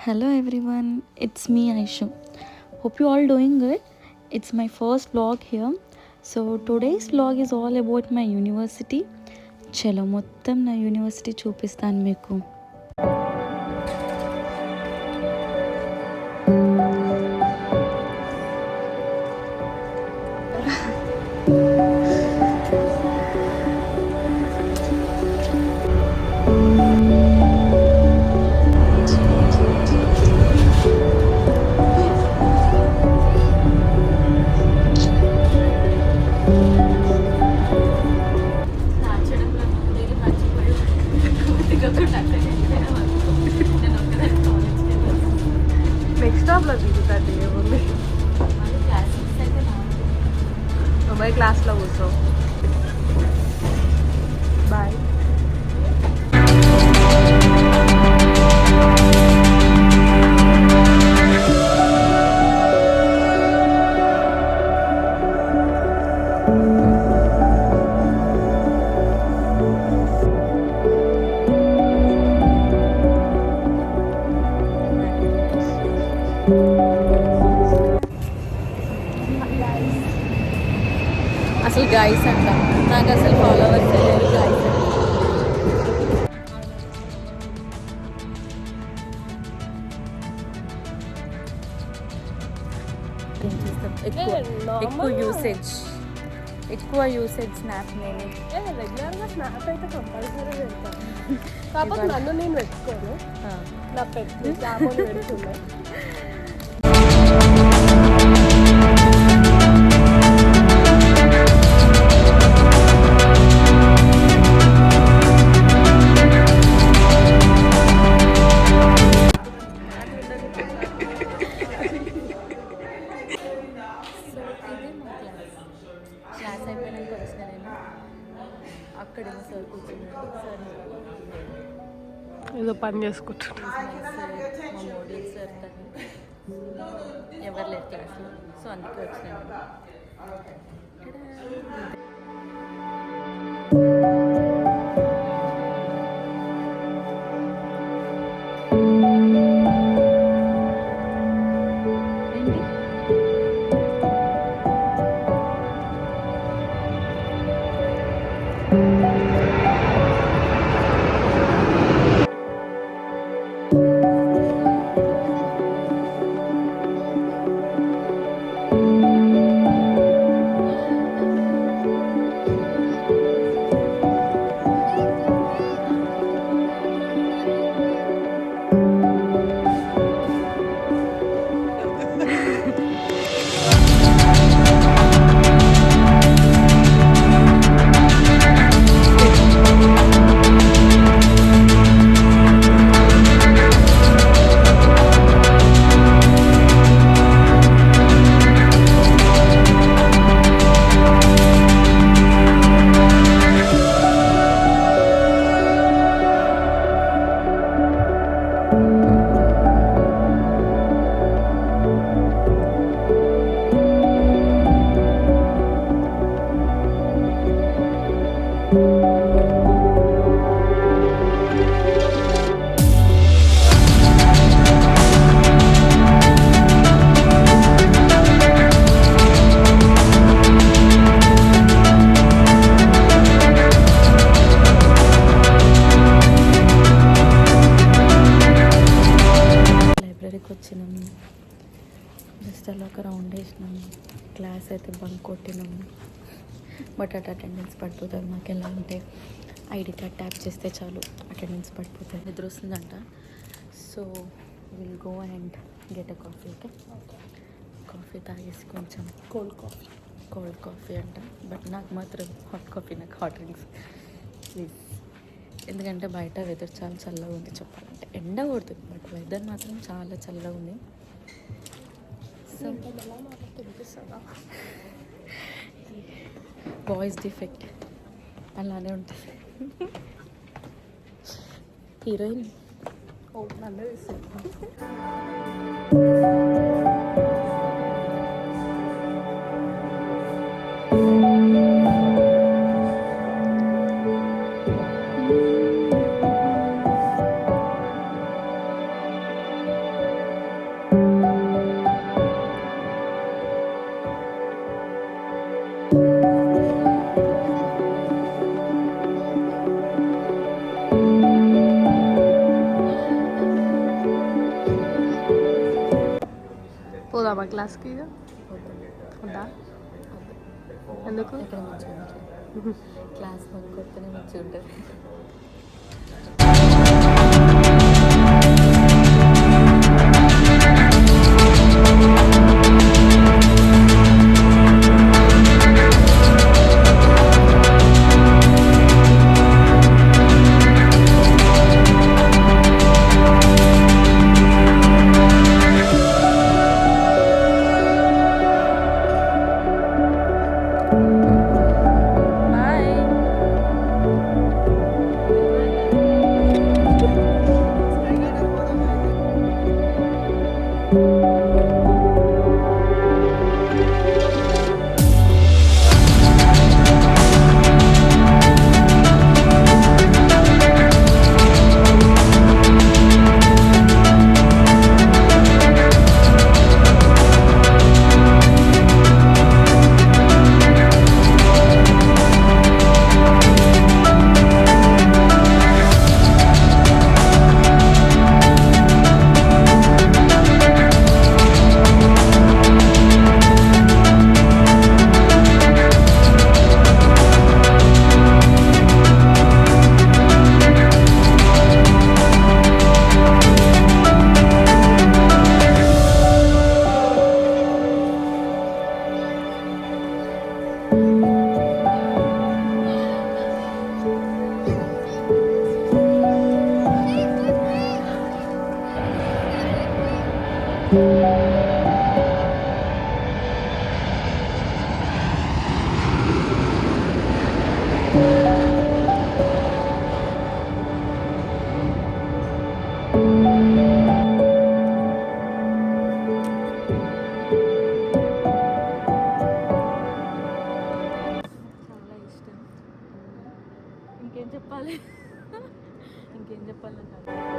Hello everyone, it's me Aishu. Hope you all doing good. It's my first vlog here. So today's vlog is all about my university. చలో మొత్తం నా university చూపిస్తాను మీకు. Next స్టాప్లో దిగుతుంది ఏముంది అమ్మాయి క్లాస్లో కూర్చో బాయ్. అసలు గైస్ అంట, నాకు అసలు ఫాలోవర్స్ లేరు గైస్. ఎక్కువ యూసేజ్ స్నాప్ నేను రెగ్యులర్గా స్నాప్ అయితే కంపల్సరీ పెడతాను, కాకపోతే నన్ను నేను పెట్టుకోను, నా పెట్టి జాబోలు పెడుతున్నాయి. క్లాస్ అయిపోయినాక వచ్చిన నేను అక్కడేమో సార్ కూర్చున్నాడు. సార్ ఏదో పని చేసుకుంటున్నా. మా మోడల్ సార్ తను ఎవరు లేరు క్లాస్లో, సో అందుకే వచ్చినాను. వచ్చినాము, జస్ట్ అలా ఒక రౌండ్ వేసినాము. క్లాస్ అయితే బంక్ కొట్టినాము, బట్ అట్ అటెండెన్స్ పడిపోతుంది. మాకు ఎలా అంటే ఐడి కార్డ్ ట్యాప్ చేస్తే చాలు అటెండెన్స్ పడిపోతుంది. నిద్ర వస్తుందంట, so will go and get a coffee. Okay, coffee తాగేసి కొంచెం కోల్డ్ కాఫీ అంట, బట్ నాకు మాత్రం హాట్ కాఫీ, నాకు హాట్ డ్రింక్స్ ప్లీజ్. ఎందుకంటే బయట వెదర్ చాలా చల్లగా ఉంది, చెప్పాలంటే ఎండ కొడుతుంది, బట్ వెదర్ మాత్రం చాలా చల్లగా ఉంది. సో వాయిస్ డిఫెక్ట్ అలానే ఉంటుంది. హీరోయిన్ నన్ను పోదామా క్లాస్కి ఇక వద్దా ఎందుకు ఇక్కడ మంచిగా ఉంటుంది క్లాస్ బంక్ కొడితేనే మంచిగా ఉంటుంది చాలా ఇష్టం ఇంకేం చెప్పాలి ఇంకేం చెప్పాలి నాకు